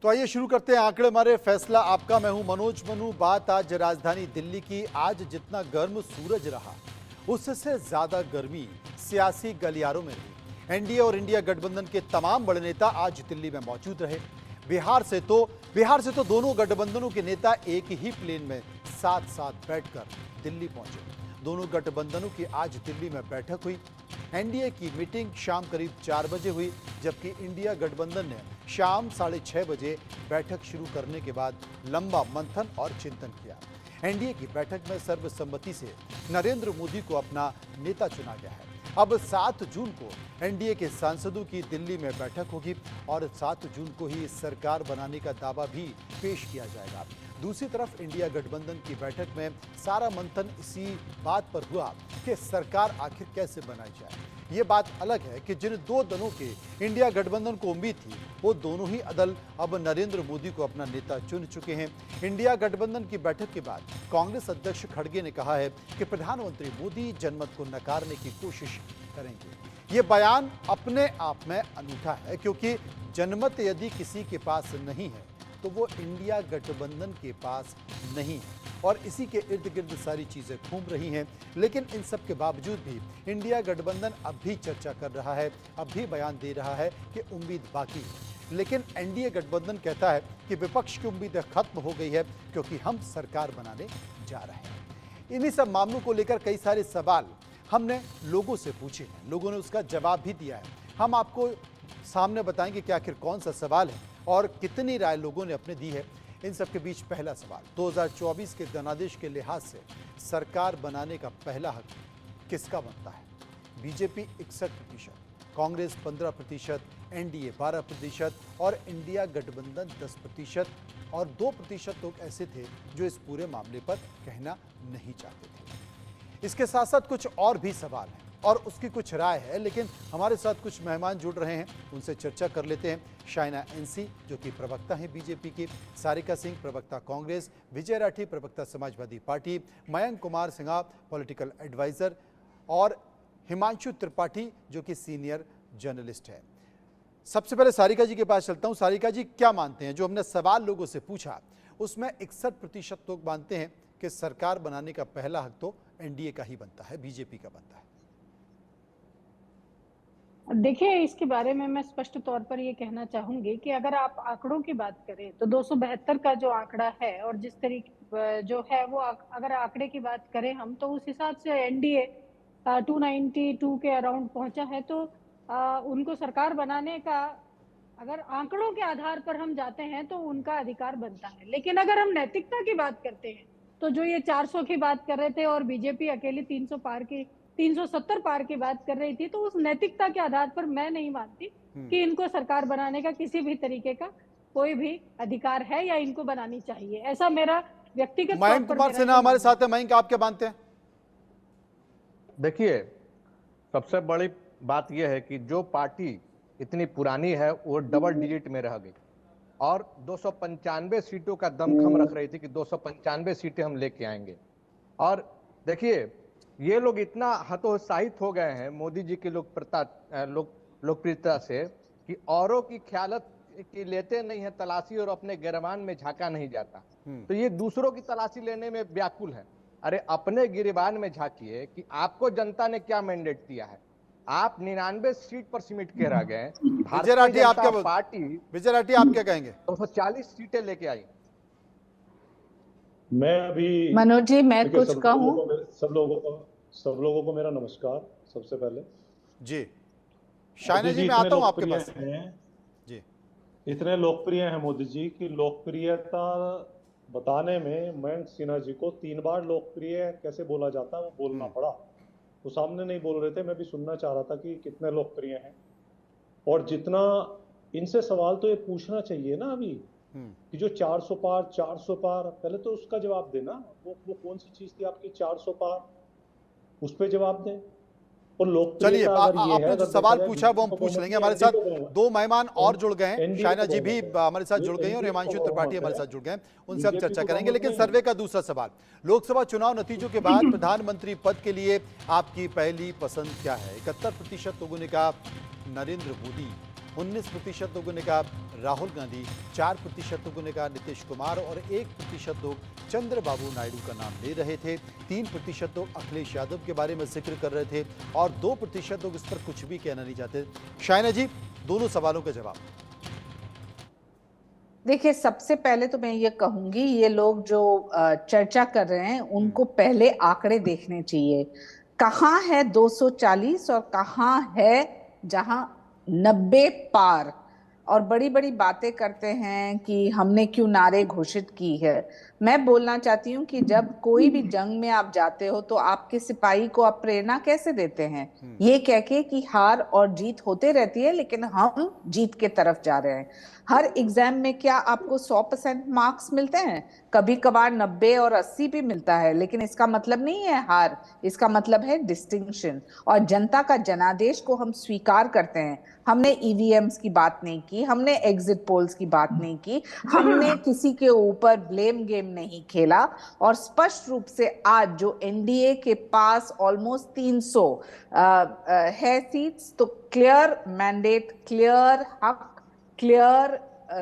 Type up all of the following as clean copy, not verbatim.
तो आइए शुरू करते हैं आंकड़े मारे फैसला आपका। मैं हूं मनोज मनु। बात आज राजधानी दिल्ली की। आज जितना गर्म सूरज रहा उससे ज्यादा गर्मी सियासी गलियारों में रही। एनडीए और इंडिया गठबंधन के तमाम बड़े नेता आज दिल्ली में मौजूद रहे। बिहार से तो दोनों गठबंधनों के नेता एक ही प्लेन में साथ साथ बैठकर दिल्ली पहुंचे। दोनों गठबंधनों की आज दिल्ली में बैठक हुई। एनडीए की मीटिंग शाम करीब 4 बजे हुई, जबकि इंडिया गठबंधन ने शाम 6:30 बजे बैठक शुरू करने के बाद लंबा मंथन और चिंतन किया। एनडीए की बैठक में सर्वसम्मति से नरेंद्र मोदी को अपना नेता चुना गया है। अब 7 जून को एनडीए के सांसदों की दिल्ली में बैठक होगी और 7 जून को ही सरकार बनाने का दावा भी पेश किया जाएगा। दूसरी तरफ इंडिया गठबंधन की बैठक में सारा मंथन इसी बात पर हुआ कि सरकार आखिर कैसे बनाई जाए। ये बात अलग है कि जिन दो दलों के इंडिया गठबंधन को उम्मीद थी, वो दोनों ही दल अब नरेंद्र मोदी को अपना नेता चुन चुके हैं। इंडिया गठबंधन की बैठक के बाद कांग्रेस अध्यक्ष खड़गे ने कहा है कि प्रधानमंत्री मोदी जनमत को नकारने की कोशिश करेंगे। ये बयान अपने आप में अनूठा है, क्योंकि जनमत यदि किसी के पास नहीं है तो वो इंडिया गठबंधन के पास नहीं है और इसी के इर्द गिर्द सारी चीजें घूम रही हैं। लेकिन इन सब के बावजूद भी इंडिया गठबंधन अब भी चर्चा कर रहा है, अब भी बयान दे रहा है कि उम्मीद बाकी है। लेकिन एनडीए गठबंधन कहता है कि विपक्ष की उम्मीदें खत्म हो गई है, क्योंकि हम सरकार बनाने जा रहे हैं। इन्हीं सब मामलों को लेकर कई सारे सवाल हमने लोगों से पूछे हैं, लोगों ने उसका जवाब भी दिया है। हम आपको सामने बताएंगे कि आखिर कौन सा सवाल है और कितनी राय लोगों ने अपने दी है। इन सब के बीच पहला सवाल, 2024 के जनादेश के लिहाज से सरकार बनाने का पहला हक किसका बनता है? बीजेपी 61%, कांग्रेस 15%, एनडीए 12% और इंडिया गठबंधन 10%। और 2% लोग ऐसे थे जो इस पूरे मामले पर कहना नहीं चाहते थे। इसके साथ साथ कुछ और भी सवाल हैं और उसकी कुछ राय है, लेकिन हमारे साथ कुछ मेहमान जुड़ रहे हैं, उनसे चर्चा कर लेते हैं। शाइना एनसी जो कि प्रवक्ता हैं बीजेपी की, सारिका सिंह प्रवक्ता कांग्रेस, विजय राठी प्रवक्ता Samajwadi Party, Mayank Kumar Sinha political advisor और हिमांशु त्रिपाठी जो कि सीनियर जर्नलिस्ट है। सबसे पहले सारिका जी के पास चलता हूं। सारिका जी, क्या मानते हैं? जो हमने सवाल लोगों से पूछा उसमें 61% लोग मानते हैं कि सरकार बनाने का पहला हक तो एनडीए का ही बनता है, बीजेपी का बनता है। देखिए, इसके बारे में मैं स्पष्ट तौर पर ये कहना चाहूंगी कि अगर आप आंकड़ों की बात करें तो 272 का जो आंकड़ा है और जिस तरीके जो है वो अगर आंकड़े की बात करें हम, तो उस हिसाब से एनडीए 292 के अराउंड पहुंचा है। तो उनको सरकार बनाने का अगर आंकड़ों के आधार पर हम जाते हैं तो उनका अधिकार बनता है। लेकिन अगर हम नैतिकता की बात करते हैं तो जो ये 400 की बात कर रहे थे और बीजेपी अकेली 370 पार की बात कर रही थी, तो उस नैतिकता के आधार पर मैं नहीं मानती कि इनको सरकार बनाने का किसी भी तरीके का कोई भी अधिकार है या इनको बनानी चाहिए। ऐसा मेरा व्यक्तिगत मयंक कुमार सिन्हा हमारे साथ है। मयंक, आप क्या मानते हैं? देखिए, सबसे बड़ी बात यह है कि जो पार्टी इतनी पुरानी है वो डबल डिजिट में रह गई और 295 सीटों का दमखम रख रही थी कि 295 सीटें हम लेके आएंगे। और देखिए, ये लोग इतना हतोत्साहित हो गए हैं मोदी जी की लोकप्रियता से कि औरों की ख्यालत की लेते नहीं है तलाशी और अपने गिरबान में झांका नहीं जाता। तो ये दूसरों की तलाशी लेने में व्याकुल है। अरे अपने गिरबान में झांकिए कि आपको जनता ने क्या मैंडेट दिया है। आप 99 सीट पर सिमट के रह गए। विजय राठी, आप क्या पार्टी विजय राठी आप क्या कहेंगे? 240 सीटें लेके आई। मैं अभी मनोज जी, मैं कुछ कहूं? सब लोगों को मेरा नमस्कार। सबसे पहले जी शाइना जी, मैं आता हूं आपके पास जी। इतने लोकप्रिय हैं मोदी जी की लोकप्रियता बताने में मयंक सिन्हा जी को 3 बार लोकप्रिय कैसे बोला जाता है वो बोलना पड़ा। वो सामने नहीं बोल रहे थे, मैं भी सुनना चाह रहा था कि कितने लोकप्रिय हैं। और जितना इनसे सवाल तो ये पूछना चाहिए ना अभी कि जो 400 पार, पहले तो उसका जवाब देना। वो कौन सी चीज थी आपकी 400 पार, उस पर जवाब दें। और लोग चलिए, आपने जो सवाल पूछा वो हम पूछ लेंगे। हमारे साथ 2 मेहमान और जुड़ गए हैं। शाइना जी भी हमारे साथ जुड़ गई हैं और हिमांशु त्रिपाठी हमारे साथ जुड़ गए हैं, उनसे हम चर्चा करेंगे। लेकिन सर्वे का दूसरा सवाल, लोकसभा चुनाव नतीजों के बाद प्रधानमंत्री पद के लिए आपकी पहली पसंद क्या है? 71% लोगों ने कहा नरेंद्र मोदी 19% लोगों ने कहा राहुल गांधी, 4% लोगों ने कहा नीतीश कुमार और 1% लोग चंद्रबाबू नायडू का नाम ले रहे थे। 3% लोग अखिलेश यादव के बारे में जिक्र कर रहे थे और 2% लोग इस पर कुछ भी कहना नहीं चाहते। शाइना जी, दोनों सवालों का जवाब। देखिए, सबसे पहले तो मैं ये कहूंगी, ये लोग जो चर्चा कर रहे हैं उनको पहले आंकड़े देखने चाहिए। कहाँ है 240 और कहाँ है जहां 90 पार। और बड़ी बड़ी बातें करते हैं कि हमने क्यों नारे घोषित की है। मैं बोलना चाहती हूँ कि जब कोई भी जंग में आप जाते हो तो आपके सिपाही को आप प्रेरणा कैसे देते हैं, ये कह के कि हार और जीत होते रहती है लेकिन हम जीत के तरफ जा रहे हैं। हर एग्जाम में क्या आपको 100% मार्क्स मिलते हैं? कभी कभार 90 और 80 भी मिलता है, लेकिन इसका मतलब नहीं है हार, इसका मतलब है डिस्टिंक्शन। और जनता का जनादेश को हम स्वीकार करते हैं। हमने ईवीएम्स की बात नहीं की, हमने एग्जिट पोल्स की बात नहीं की, हमने किसी के ऊपर ब्लेम गेम नहीं खेला। और स्पष्ट रूप से आज जो एनडीए के पास ऑलमोस्ट 300 है सीट्स, तो क्लियर मैंडेट, क्लियर हक, क्लियर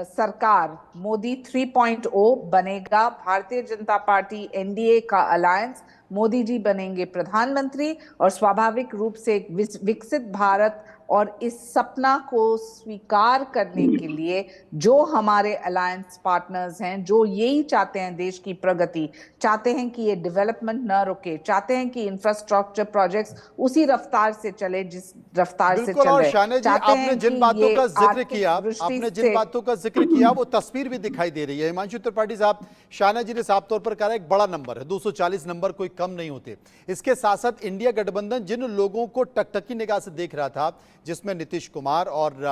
सरकार मोदी 3.0 बनेगा। भारतीय जनता पार्टी एनडीए का अलायंस, मोदी जी बनेंगे प्रधानमंत्री और स्वाभाविक रूप से एक विकसित भारत और इस सपना को स्वीकार करने के लिए जो हमारे अलायंस पार्टनर्स हैं, जो यही चाहते हैं देश की प्रगति, चाहते हैं कि ये डेवलपमेंट न रुके, चाहते हैं कि इंफ्रास्ट्रक्चर प्रोजेक्ट्स उसी रफ्तार से चले जिस रफ्तार से बिल्कुल। चल और रहे, शाइना जी, चाहते आपने हैं जिन कि बातों ये का जिक्र आर्थिक किया, दृष्टि आपने से जिन बातों का जिक्र किया वो तस्वीर भी दिखाई दे रही है। हिमांशु त्रिपाठी साहब, शाइना जी ने साफ तौर पर कहा एक बड़ा नंबर है, 240 नंबर कोई कम नहीं होते। इसके साथ साथ इंडिया गठबंधन जिन लोगों को टकटकी निगाह से देख रहा था, जिसमें नीतीश कुमार और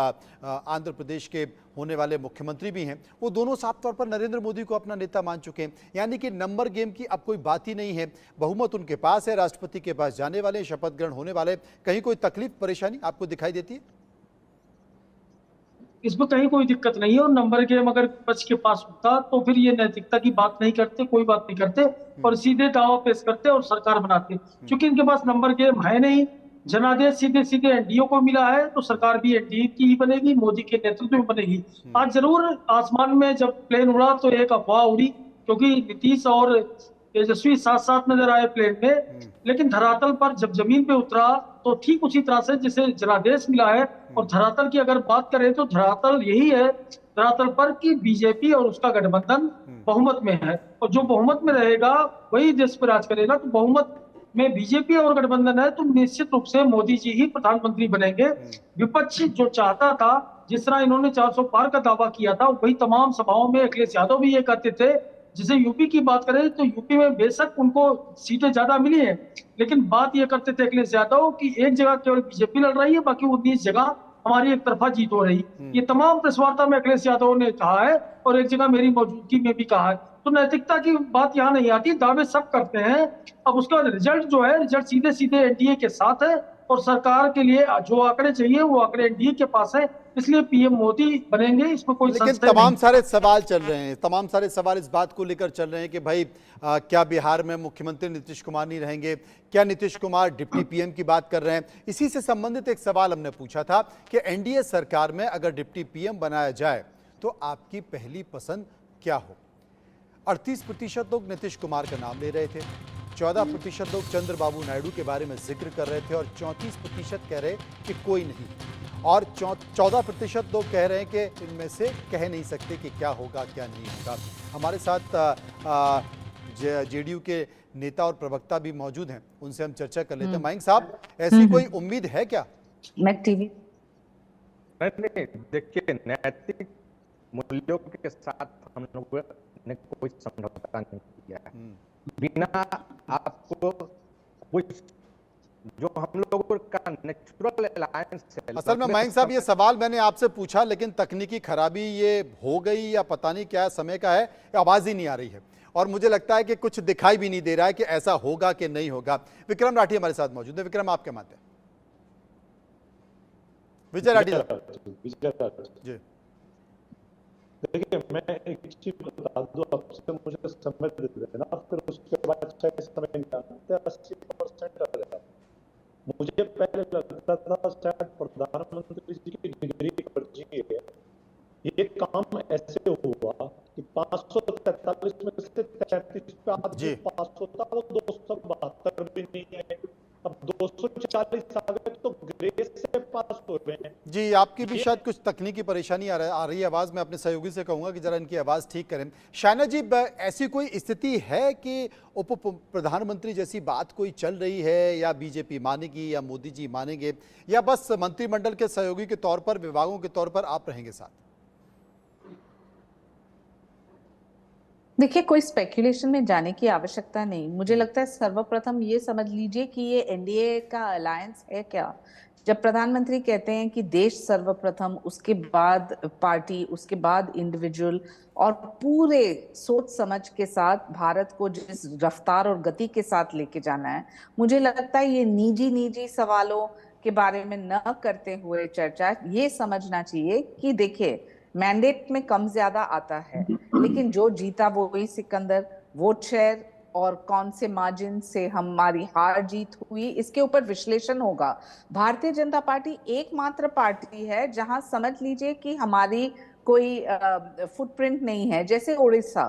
आंध्र प्रदेश के होने वाले मुख्यमंत्री भी हैं, वो दोनों साफ तौर पर नरेंद्र मोदी को अपना नेता मान चुके हैं। यानी कि नंबर गेम की अब कोई बात ही नहीं है, बहुमत उनके पास है, राष्ट्रपति के पास जाने वाले, शपथ ग्रहण होने वाले। कहीं कोई तकलीफ परेशानी आपको दिखाई देती है? इसमें कहीं कोई दिक्कत नहीं है। और नंबर गेम अगर विपक्ष के पास होता तो फिर ये नैतिकता की बात नहीं करते, कोई बात नहीं करते और सीधे दावा पेश करते और सरकार बनाते। क्योंकि इनके पास नंबर गेम है नहीं, जनादेश सीधे सीधे एनडीए को मिला है, तो सरकार भी एनडीए की ही बनेगी, मोदी के नेतृत्व में बनेगी। आज जरूर आसमान में जब प्लेन उड़ा तो एक अफवाह उड़ी, क्योंकि नीतीश और तेजस्वी साथ साथ नजर आए प्लेन में, लेकिन धरातल पर जब जमीन पे उतरा तो ठीक उसी तरह से जिसे जनादेश मिला है। और धरातल की अगर बात करें तो धरातल यही है धरातल पर कि बीजेपी और उसका गठबंधन बहुमत में है, और जो बहुमत में रहेगा वही देश पर राज करेगा। तो बहुमत में बीजेपी और गठबंधन है तो निश्चित रूप से मोदी जी ही प्रधानमंत्री बनेंगे। विपक्ष जो चाहता था, जिस तरह इन्होंने 400 पार का दावा किया था, वही तमाम सभाओं में अखिलेश यादव भी ये कहते थे। जैसे यूपी की बात करें तो यूपी में बेशक उनको सीटें ज्यादा मिली है, लेकिन बात ये करते थे अखिलेश यादव कि एक जगह केवल बीजेपी लड़ रही है, बाकी 19 जगह हमारी एक तरफा जीत हो रही। ये तमाम प्रेस वार्ता में अखिलेश यादव ने कहा है और एक जगह मेरी मौजूदगी में भी कहा है। तो नैतिकता की बात यहाँ नहीं आती, दावे सब करते हैं। अब उसका रिजल्ट जो है, रिजल्ट सीधे सीधे एनडीए के साथ है और सरकार के लिए जो आंकड़े चाहिए वो आंकड़े एनडीए के पास है, इसलिए पीएम मोदी बनेंगे, इसमें कोई लेकिन संशय तमाम नहीं। सारे सवाल चल रहे हैं, तमाम सारे सवाल इस बात को लेकर चल रहे हैं कि भाई क्या बिहार में मुख्यमंत्री नीतीश कुमार नहीं रहेंगे? क्या नीतीश कुमार डिप्टी पीएम की बात कर रहे हैं? इसी से संबंधित एक सवाल हमने पूछा था कि एनडीए सरकार में अगर डिप्टी पीएम बनाया जाए तो आपकी पहली पसंद क्या हो? 38% लोग नीतीश कुमार का नाम ले रहे थे, 14% लोग चंद्रबाबू नायडू के बारे में जिक्र कर रहे थे और 34% कह रहे कि कोई नहीं, और 14% लोग कह रहे हैं कि इनमें से कह नहीं सकते कि क्या होगा क्या नहीं होगा। हमारे साथ जेडीयू के नेता और प्रवक्ता भी मौजूद हैं, उनसे हम चर्चा कर लेते हैं। मयंक साहब, ऐसी कोई उम्मीद है क्या? मैं टीवी नहीं, देखिए, नैतिक मूल्यों के साथ हम लोग ने कोई समझौता नहीं किया है। बिना आपको कुछ जो हम लोगों का नेचुरल अलायंस है। असल में मयंक साहब, ये सवाल मैंने आपसे पूछा, लेकिन तकनीकी खराबी ये हो गई या पता नहीं क्या समय का है, आवाज ही नहीं आ रही है और मुझे लगता है कि कुछ दिखाई भी नहीं दे रहा है कि ऐसा होगा कि नहीं होगा। विक्रम राठी हमारे साथ मौजूद है। विक्रम, आप क्या मानते हैं? विजय राठी जी। देखिए, मैं एक चीज बता दूं आपसे, मुझे समय दे देना, फिर उसके बाद 6 समय निकालते 80% आ जाएगा। मुझे पहले लगता था शायद प्रधानमंत्री जी की डिग्री फर्जी है। ये काम ऐसे हुआ कि 543 में से 33 पे आदमी पास होता, वो 272 भी नहीं है, अब 240 आ गए तो ग्रेस से पास हो गए हैं। जी, आपकी भी शायद कुछ तकनीकी परेशानी आ रही है आवाज़ में। अपने सहयोगी से कहूंगा कि जरा इनकी आवाज़ ठीक करें। शायना जी, ऐसी कोई स्थिति है कि उप प्रधानमंत्री जैसी बात कोई चल रही है, या बीजेपी मानेगी या मोदी जी मानेंगे, या बस मंत्रिमंडल के सहयोगी के तौर पर, विभागों के तौर पर आप रहेंगे साथ? देखिए, कोई स्पेकुलेशन में जाने की आवश्यकता नहीं। मुझे लगता है सर्वप्रथम ये समझ लीजिए कि ये एनडीए का अलायंस है क्या। जब प्रधानमंत्री कहते हैं कि देश सर्वप्रथम, उसके बाद पार्टी, उसके बाद इंडिविजुअल, और पूरे सोच समझ के साथ भारत को जिस रफ्तार और गति के साथ लेके जाना है, मुझे लगता है ये निजी सवालों के बारे में न करते हुए चर्चा ये समझना चाहिए कि देखिए, मैंडेट में कम ज्यादा आता है, लेकिन जो जीता वो वही सिकंदर, वोट शेयर और कौन से मार्जिन से हमारी हार जीत हुई, इसके ऊपर विश्लेषण होगा। भारतीय जनता पार्टी एकमात्र पार्टी है जहां समझ लीजिए कि हमारी कोई फुटप्रिंट नहीं है। जैसे उड़ीसा,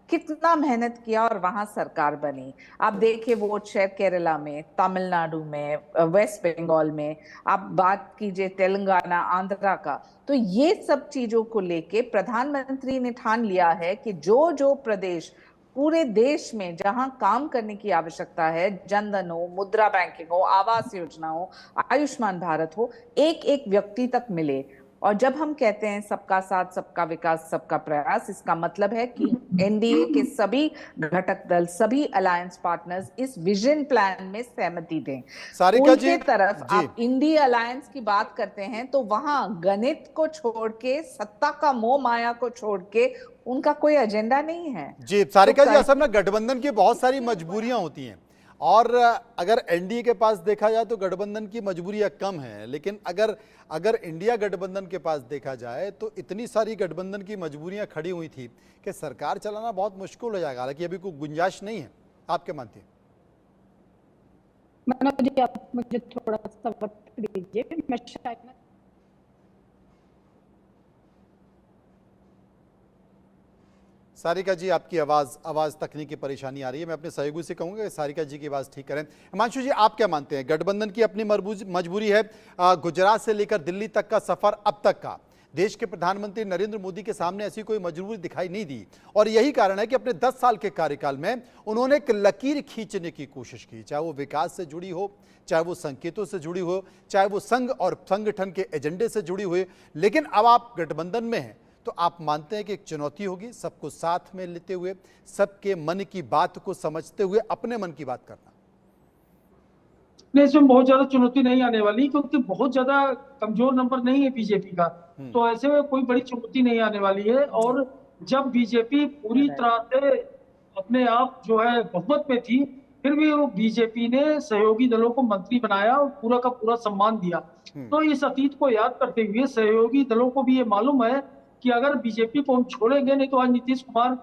कितना मेहनत किया और वहां सरकार बनी। आप देखिए वोट शेयर केरला में, तमिलनाडु में, वेस्ट बंगाल में, आप बात कीजिए तेलंगाना, आंध्रा का। तो ये सब चीजों को लेके प्रधानमंत्री ने ठान लिया है कि जो जो प्रदेश पूरे देश में जहां काम करने की आवश्यकता है, जनधन हो, मुद्रा बैंकिंग हो, आवास योजना हो, आयुष्मान भारत हो, एक एक व्यक्ति तक मिले। और जब हम कहते हैं सबका साथ, सबका विकास, सबका प्रयास, इसका मतलब है कि एनडीए के सभी घटक दल, सभी अलायंस पार्टनर्स इस विजन प्लान में सहमति दें। सारिका जी, उनके तरफ आप इंडिया अलायंस की बात करते हैं तो वहां गणित को छोड़ के, सत्ता का मोह माया को छोड़ के उनका कोई एजेंडा नहीं है। जी सारिका जी, असल में गठबंधन की बहुत सारी मजबूरियां होती हैं, और अगर एनडीए के पास देखा जाए तो गठबंधन की मजबूरियां कम हैं, लेकिन अगर इंडिया गठबंधन के पास देखा जाए तो इतनी सारी गठबंधन की मजबूरियां खड़ी हुई थी कि सरकार चलाना बहुत मुश्किल हो जाएगा। हालांकि अभी कोई गुंजाइश नहीं है। आप क्या मानते हैं? मनोज जी, आप मुझे थोड़ा सा वक्त दीजिए, मैं शायद सारिका जी, आपकी आवाज़ तकनीकी परेशानी आ रही है। मैं अपने सहयोगी से कहूँगा कि सारिका जी की आवाज़ ठीक करें। हिमांशु जी, आप क्या मानते हैं? गठबंधन की अपनी मजबूरी है। गुजरात से लेकर दिल्ली तक का सफ़र अब तक का देश के प्रधानमंत्री नरेंद्र मोदी के सामने ऐसी कोई मजबूरी दिखाई नहीं दी, और यही कारण है कि अपने 10 साल के कार्यकाल में उन्होंने एक लकीर खींचने की कोशिश की, चाहे वो विकास से जुड़ी हो, चाहे वो संकेतों से जुड़ी हो, चाहे वो संघ और संगठन के एजेंडे से जुड़ी हुई। लेकिन अब आप गठबंधन में हैं तो आप मानते हैं कि एक चुनौती होगी सबको साथ में लेते हुए, सबके मन की बात को समझते हुए अपने मन की बात करना। नहीं, इसमें बहुत ज्यादा चुनौती नहीं आने वाली, क्योंकि बहुत ज्यादा कमजोर नंबर नहीं है बीजेपी का, तो ऐसे में कोई बड़ी चुनौती नहीं आने वाली है। और जब बीजेपी पूरी तरह से अपने आप जो है बहुमत में थी, फिर भी वो बीजेपी ने सहयोगी दलों को मंत्री बनाया और पूरा का पूरा सम्मान दिया। तो इस अतीत को याद करते हुए सहयोगी दलों को भी ये मालूम है कि अगर बीजेपी को हम छोड़ेंगे नहीं, तो आज नीतीश कुमार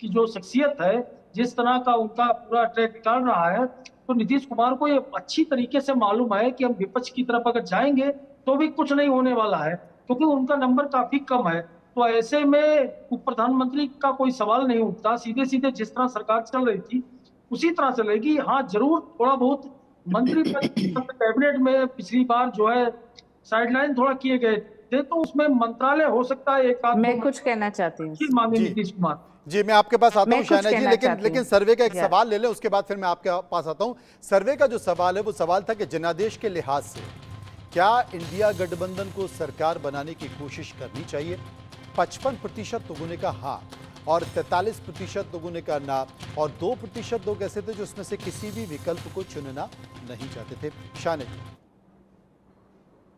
की जो शख्सियत है, जिस तरह का उनका पूरा ट्रैक निकाल रहा है, तो नीतीश कुमार को ये अच्छी तरीके से मालूम है कि हम विपक्ष की तरफ अगर जाएंगे तो भी कुछ नहीं होने वाला है, क्योंकि उनका नंबर काफी कम है। तो ऐसे में उप प्रधानमंत्री का कोई सवाल नहीं उठता। सीधे सीधे जिस तरह सरकार चल रही थी उसी तरह चलेगी। हाँ, जरूर थोड़ा बहुत मंत्री कैबिनेट में पिछली बार जो है साइडलाइन थोड़ा किए गए थे, तो उसमें मंत्रालय हो सकता है एक आध। मैं कुछ कहना चाहती हूँ मांगे नीतीश कुमार जी, मैं आपके पास आता हूँ शायना जी, लेकिन सर्वे का एक या। सवाल ले लें, उसके बाद फिर मैं आपके पास आता हूँ। सर्वे का जो सवाल है वो सवाल था कि जनादेश के लिहाज से क्या इंडिया गठबंधन को सरकार बनाने की कोशिश करनी चाहिए? 55% लोगों ने कहा हाँ, और 43% लोगों ने कहा ना, और 2% लोग ऐसे थे जो उसमें से किसी भी विकल्प को चुनना नहीं चाहते थे। शायना जी,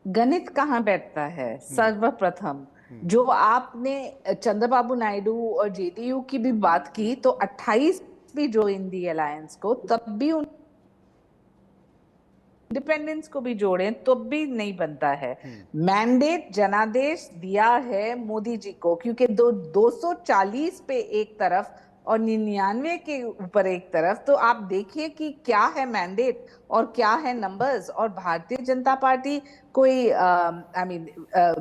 गणित कहाँ बैठता है? सर्वप्रथम जो आपने चंद्रबाबू नायडू और जेडीयू की भी बात की, तो 28 भी जो इंडिया अलायंस को, तब भी इंडिपेंडेंस को भी जोड़ें तो भी नहीं बनता है। मैंडेट जनादेश दिया है मोदी जी को, क्योंकि 240 पे एक तरफ और 99 के ऊपर एक तरफ, तो आप देखिए कि क्या है मैंडेट और क्या है नंबर्स। और भारतीय जनता पार्टी कोई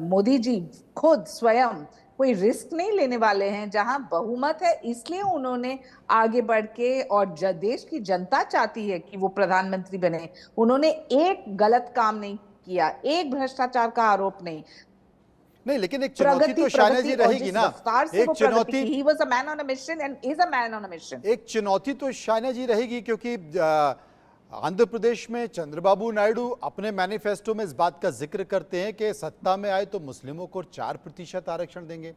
मोदी जी खुद स्वयं कोई रिस्क नहीं लेने वाले हैं। जहां बहुमत है इसलिए उन्होंने आगे बढ़ के, और देश की जनता चाहती है कि वो प्रधानमंत्री बने। उन्होंने एक गलत काम नहीं किया, एक भ्रष्टाचार का आरोप नहीं। नहीं, लेकिन एक चुनौती तो शायना जी रहेगी ना। एक चुनौती, he was a man on a mission and is a man on a mission. एक चुनौती तो शायना जी रहेगी, क्योंकि आंध्र प्रदेश में चंद्रबाबू नायडू अपने मैनिफेस्टो में इस बात का जिक्र करते हैं कि सत्ता में आए तो मुस्लिमों को 4% आरक्षण देंगे,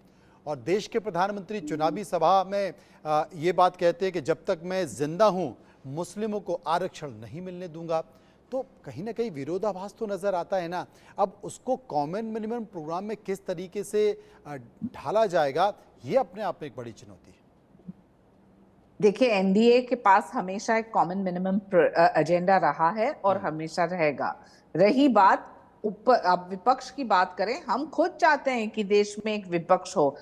और देश के प्रधानमंत्री चुनावी सभा में ये बात कहते हैं कि जब तक मैं जिंदा हूं मुस्लिमों को आरक्षण नहीं मिलने दूंगा। तो कहीं ना कहीं विरोधाभास तो नजर आता है ना। अब उसको कॉमन मिनिमम प्रोग्राम में किस तरीके से ढाला जाएगा, ये अपने आप में एक बड़ी चुनौती है। देखिए, एनडीए के पास हमेशा एक कॉमन मिनिमम एजेंडा रहा है और हमेशा रहेगा। रही बात अब विपक्ष की बात करें, हम खुद चाहते हैं कि देश में एक विपक्ष हो,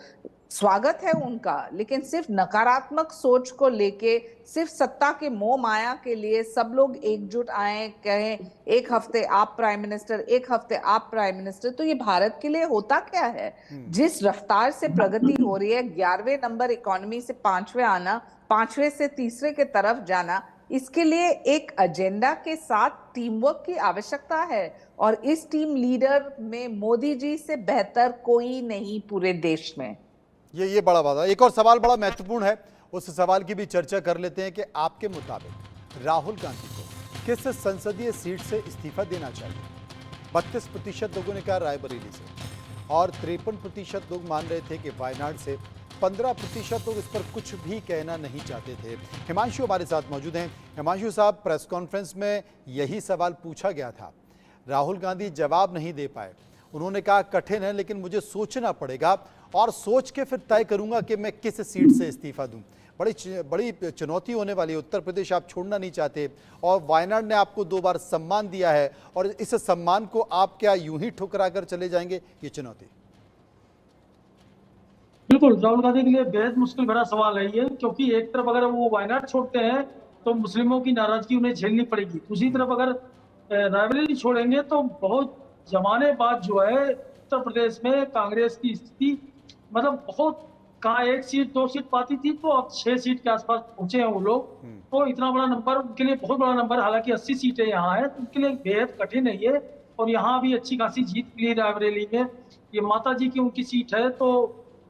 स्वागत है उनका, लेकिन सिर्फ नकारात्मक सोच को लेके, सिर्फ सत्ता के मोह माया के लिए सब लोग एकजुट आए, कहें एक हफ्ते आप प्राइम मिनिस्टर, एक हफ्ते आप प्राइम मिनिस्टर, तो ये भारत के लिए होता क्या है? जिस रफ्तार से प्रगति हो रही है, 11वें नंबर इकोनॉमी से 5वें आना, 5वें से तीसरे के तरफ जाना, इसके लिए एक एजेंडा के साथ टीम वर्क की आवश्यकता है। और इस टीम लीडर में मोदी जी से बेहतर कोई नहीं पूरे देश में। ये बड़ा बात है। एक और सवाल बड़ा महत्वपूर्ण है, उस सवाल की भी चर्चा कर लेते हैं कि आपके मुताबिक राहुल गांधी को किस संसदीय सीट से इस्तीफा देना चाहिए। 32% लोगों ने कहा रायबरेली से, और 53% लोग मान रहे थे कि वायनाड से, 15% लोग इस पर कुछ भी कहना नहीं चाहते थे। हिमांशु हमारे साथ मौजूद हैं। हिमांशु साहब, प्रेस कॉन्फ्रेंस में यही सवाल पूछा गया था, राहुल गांधी जवाब नहीं दे पाए। उन्होंने कहा कठिन है लेकिन मुझे सोचना पड़ेगा और सोच के फिर तय करूंगा कि मैं किस सीट से इस्तीफा दूं। बड़ी चुनौती होने वाली है। उत्तर प्रदेश आप छोड़ना नहीं चाहते, और वायनाड ने आपको 2 बार सम्मान दिया है, और इस सम्मान को आप क्या यूं ही ठुकरा कर चले जाएंगे? ये चुनौती बिल्कुल राहुल गांधी के लिए बेहद मुश्किल भरा सवाल है ये, क्योंकि एक तरफ अगर वो वायनाड छोड़ते हैं तो मुस्लिमों की नाराजगी उन्हें झेलनी पड़ेगी, दूसरी तरफ अगर रायबरेली छोड़ेंगे तो बहुत जमाने बाद जो है उत्तर प्रदेश में कांग्रेस की स्थिति, मतलब बहुत, कहाँ 1 सीट 2 सीट पाती थी, तो अब 6 सीट के आसपास पहुंचे हैं वो लोग। तो इतना बड़ा नंबर उनके लिए बहुत बड़ा नंबर, हालांकि 80 सीटें यहाँ है, तो उनके लिए बेहद कठिन है ये। और यहाँ भी अच्छी खासी जीत मिली रायबरेली में, ये माता जी की उनकी सीट है। तो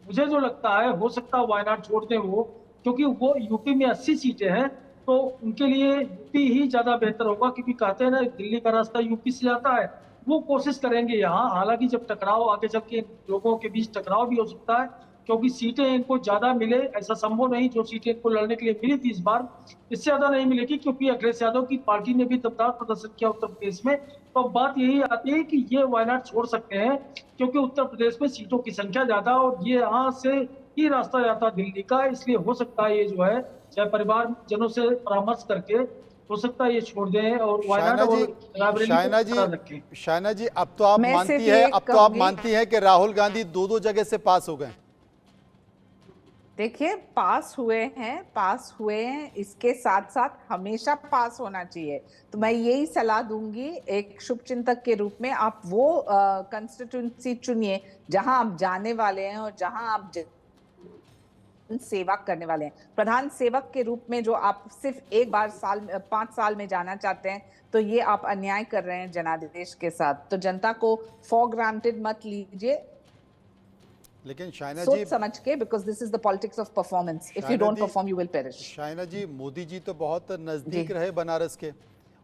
मुझे जो लगता है, हो सकता है वायनाड छोड़ दें वो, क्योंकि वो यूपी में 80 सीटें हैं, तो उनके लिए यूपी ही ज्यादा बेहतर होगा, क्योंकि कहते हैं ना दिल्ली का रास्ता यूपी से जाता है। वो कोशिश करेंगे यहाँ, हालांकि जब टकराव आगे चल के लोगों के बीच टकराव भी हो सकता है, क्योंकि सीटें इनको ज्यादा मिले ऐसा संभव नहीं। जो सीटें इनको लड़ने के लिए मिली थी इस बार, इससे ज्यादा नहीं मिलेगी, क्योंकि अखिलेश यादव की पार्टी ने भी दमदार प्रदर्शन किया उत्तर प्रदेश में। तो अब बात यही आती है कि ये वायनाड छोड़ सकते हैं, क्योंकि उत्तर प्रदेश में सीटों की संख्या ज्यादा, और ये यहाँ से ही रास्ता जाता दिल्ली का, इसलिए हो सकता है ये जो है, चाहे परिवार जनों से परामर्श करके, हो सकता है ये छोड़ दें और वायनाड और रायबरेली को रखें। शायना जी, अब तो आप मानती हैं कि राहुल गांधी 2 जगह से पास हो गए। देखिए, पास हुए हैं, इसके साथ साथ हमेशा पास होना चाहिए। तो मैं यही सलाह दूंगी एक शुभचिंतक के रूप में, आप वो कंस्टिट्यूंसी चुनिए जहां आप जाने वाले हैं और जहां आप सेवा करने वाले हैं। प्रधान सेवक के रूप में जो आप सिर्फ एक बार 5 साल में जाना चाहते हैं, तो ये आप अन्याय कर रहे हैं जनादेश के साथ। तो जनता को फॉर ग्रांटेड मत लीजिए, लेकिन शायना सोच जी समझ के, because this is the politics of performance. If you don't perform you will perish. Shaina ji, Modi ji तो बहुत नजदीक रहे बनारस के,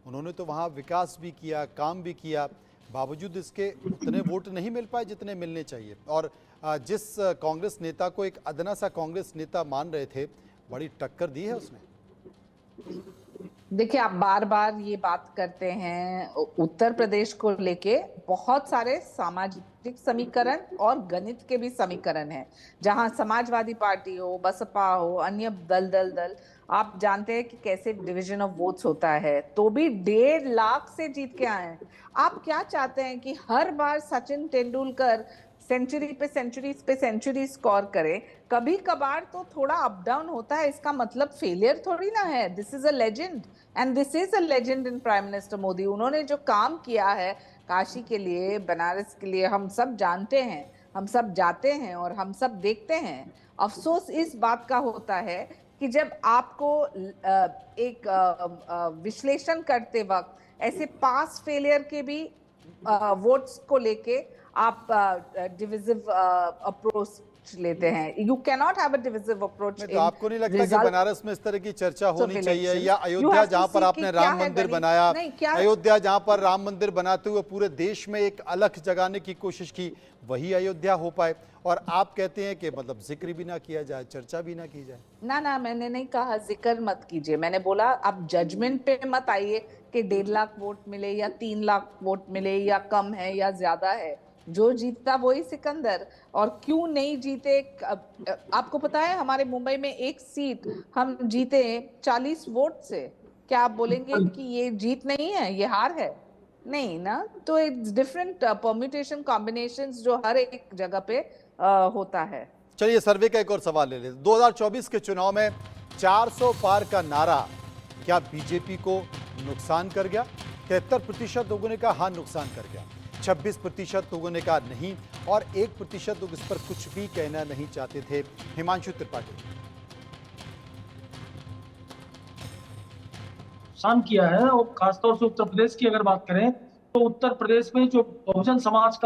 उन्होंने तो वहाँ विकास भी किया, काम भी किया, बावजूद इसके उतने वोट नहीं मिल पाए जितने मिलने चाहिए। और जिस कांग्रेस नेता को एक अदना सा कांग्रेस नेता मान रहे थे, बड़ी टक्कर दी है उसने। देखिए, आप बार बार ये बात करते हैं उत्तर प्रदेश को लेके, बहुत सारे सामाजिक समीकरण और गणित के भी समीकरण हैं, जहां समाजवादी पार्टी हो, बसपा हो, अन्य दल, आप जानते हैं कि कैसे डिवीजन ऑफ वोट्स होता है, तो भी 1.5 लाख से जीत के आए हैं। आप क्या चाहते हैं कि हर बार सचिन तेंदुलकर सेंचुरी पे सेंचुरी स्कोर करें, कभी कभार तो थोड़ा अप डाउन होता है, इसका मतलब फेलियर थोड़ी ना है। This is a legend and this is a legend in prime minister Modi. उन्होंने जो काम किया है काशी के लिए, बनारस के लिए, हम सब जानते हैं, हम सब जाते हैं और हम सब देखते हैं। अफसोस इस बात का होता है कि जब आपको एक विश्लेषण करते वक्त ऐसे पास फेलियर के भी वोट्स को लेके आप डिविजिव अप्रोच लेते हैं। You can not have a divisive approach. तो आपको नहीं लगता कि बनारस में इस तरह की चर्चा होनी चाहिए, या अयोध्या जहां पर आपने राम मंदिर बनाया, अयोध्या जहां पर राम मंदिर बनाते हुए पूरे देश में एक अलख जगाने की कोशिश की, वही अयोध्या हो पाए, और आप कहते हैं कि मतलब जिक्र भी ना किया जाए, चर्चा भी ना की जाए? ना, मैंने नहीं कहा जिक्र मत कीजिए, मैंने बोला आप जजमेंट पे मत आइए कि 1.5 लाख वोट मिले या 3 लाख वोट मिले, या कम है या ज्यादा है। जो जीतता वही सिकंदर। और क्यों नहीं जीते, आपको पता है हमारे मुंबई में एक सीट हम जीते 40 वोट से। क्या आप बोलेंगे कि ये जीत नहीं है, ये हार है? नहीं ना। तो इट्स डिफरेंट परम्यूटेशन कॉम्बिनेशंस जो हर एक जगह पे होता है। चलिए सर्वे का एक और सवाल ले लेते। 2024 के चुनाव में 400 पार का नारा क्या बीजेपी को नुकसान कर गया? 73% लोगों ने कहा हाँ नुकसान कर गया, 26% लोगों ने कहा नहीं, और 1% लोग इस पर कुछ भी कहना नहीं चाहते थे। हिमांशु त्रिपाठी। नुकसान किया है, और खासतौर से उत्तर प्रदेश की अगर बात करें तो उत्तर प्रदेश में जो बहुजन समाज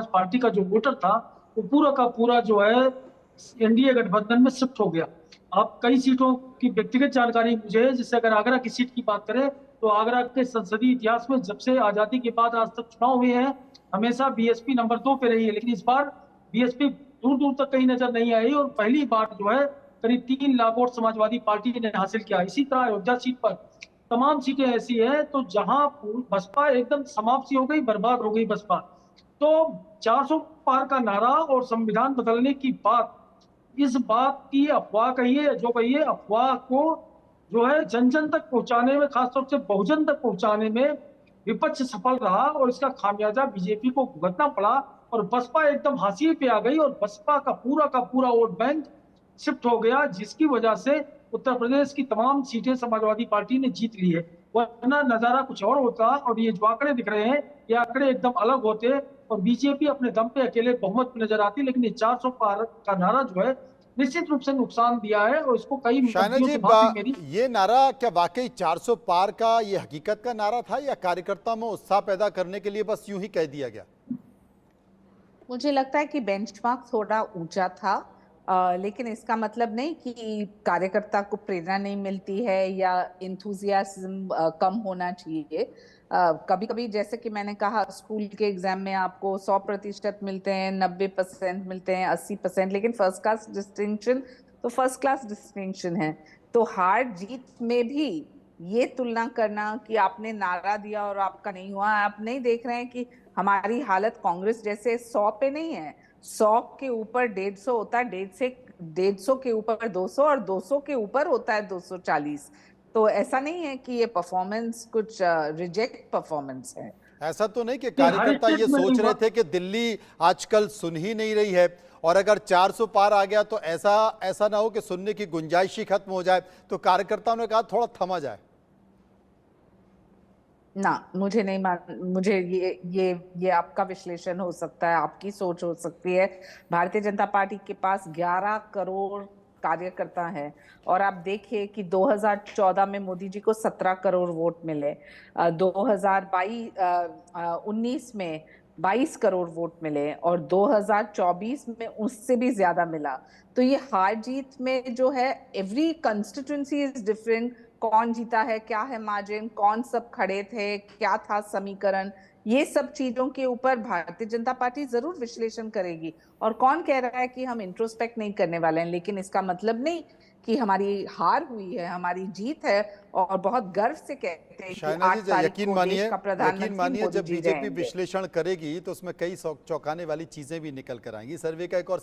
पार्टी का जो वोटर था वो पूरा का पूरा जो है एनडीए गठबंधन में शिफ्ट हो गया। अब कई सीटों की व्यक्तिगत जानकारी मुझे है, जिससे अगर आगरा की सीट की बात करें तो आगरा के संसदीय इतिहास में जब से आजादी के बाद आज तक चुनाव हुए हैं हमेशा बीएसपी नंबर 2 पे रही है, लेकिन इस बार बीएसपी दूर दूर तक कहीं नजर नहीं आई, और पहली बार जो है करीब 3 लाख वोट समाजवादी पार्टी ने हासिल किया। इसी तरह अयोध्या सीट पर तमाम सीटें ऐसी है तो जहां बसपा एकदम समाप्त सी हो गई, बर्बाद हो गई बसपा। तो 400 पार का नारा और संविधान बदलने की बात, इस बात की अफवाह कहिए जो कहिए, अफवाह को जो है जन जन तक पहुंचाने में, खासतौर से बहुजन तक पहुंचाने में विपक्ष सफल रहा, और इसका खामियाजा बीजेपी को भुगतना पड़ा, और बसपा एकदम हाशिए पे आ गई, और बसपा का पूरा वोट बैंक शिफ्ट हो गया, जिसकी वजह से उत्तर प्रदेश की तमाम सीटें समाजवादी पार्टी ने जीत ली है। वरना नजारा कुछ और होता, और ये जो आंकड़े दिख रहे हैं ये आंकड़े एकदम अलग होते, और बीजेपी अपने दम पे अकेले बहुमत में नजर आती। लेकिन ये 400 पार का नारा जो है निश्चित रूप से नुकसान दिया है, और इसको कई शायना जी, ये नारा क्या वाकई 400 पार का ये हकीकत का नारा था, या कार्यकर्ता में उत्साह पैदा करने के लिए बस यूं ही कह दिया गया? मुझे लगता है कि बेंचमार्क थोड़ा ऊंचा था, लेकिन इसका मतलब नहीं कि कार्यकर्ता को प्रेरणा नहीं मिलती है या इंथुजियाज्म कम होना चाहिए। कभी कभी जैसे कि मैंने कहा, स्कूल के एग्जाम में आपको 100% मिलते हैं, 90% मिलते हैं, 80%, लेकिन फर्स्ट क्लास डिस्टिंक्शन तो फर्स्ट क्लास डिस्टिंक्शन है। तो हार जीत में भी ये तुलना करना कि आपने नारा दिया और आपका नहीं हुआ, आप नहीं देख रहे हैं कि हमारी हालत कांग्रेस जैसे 100 पे नहीं है, 100 के ऊपर 150 होता है, 150 के ऊपर 200, और 200 के ऊपर होता है 240। तो ऐसा नहीं है कि ये परफॉर्मेंस कुछ रिजेक्ट परफॉर्मेंस है। ऐसा तो नहीं कि कार्यकर्ता ये सोच रहे थे कि दिल्ली आजकल सुन ही नहीं रही है, और अगर 400 पार आ गया तो ऐसा ना हो कि सुनने की गुंजाइश ही खत्म हो जाए, तो कार्यकर्ताओं ने कहा थोड़ा थमा जाए। ना, मुझे नहीं मुझे ये आपका विश्लेषण हो सकता है, आपकी सोच हो सकती है। भारतीय जनता पार्टी के पास 11 करोड़ कार्यकर्ता हैं, और आप देखिए कि 2014 में मोदी जी को 17 करोड़ वोट मिले, 2019 में 22 करोड़ वोट मिले, और 2024 में उससे भी ज्यादा मिला। तो ये हार जीत में जो है, एवरी कंस्टिट्यूंसी इज डिफरेंट। कौन जीता है, क्या है मार्जिन, कौन सब खड़े थे, क्या था समीकरण, ये सब चीजों के ऊपर भारतीय जनता पार्टी जरूर विश्लेषण करेगी। और कौन कह रहा है कि हम इंट्रोस्पेक्ट नहीं करने वाले हैं, लेकिन इसका मतलब नहीं कि हमारी हार हुई है, हमारी जीत है, और बहुत गर्व से कहते हैं कि 8 तारीख को देश का प्रधानमंत्री जब बीजेपी विश्लेषण करेगी तो उसमें कई चौंकाने वाली चीजें भी निकल कर आएंगी। सर्वे का एक और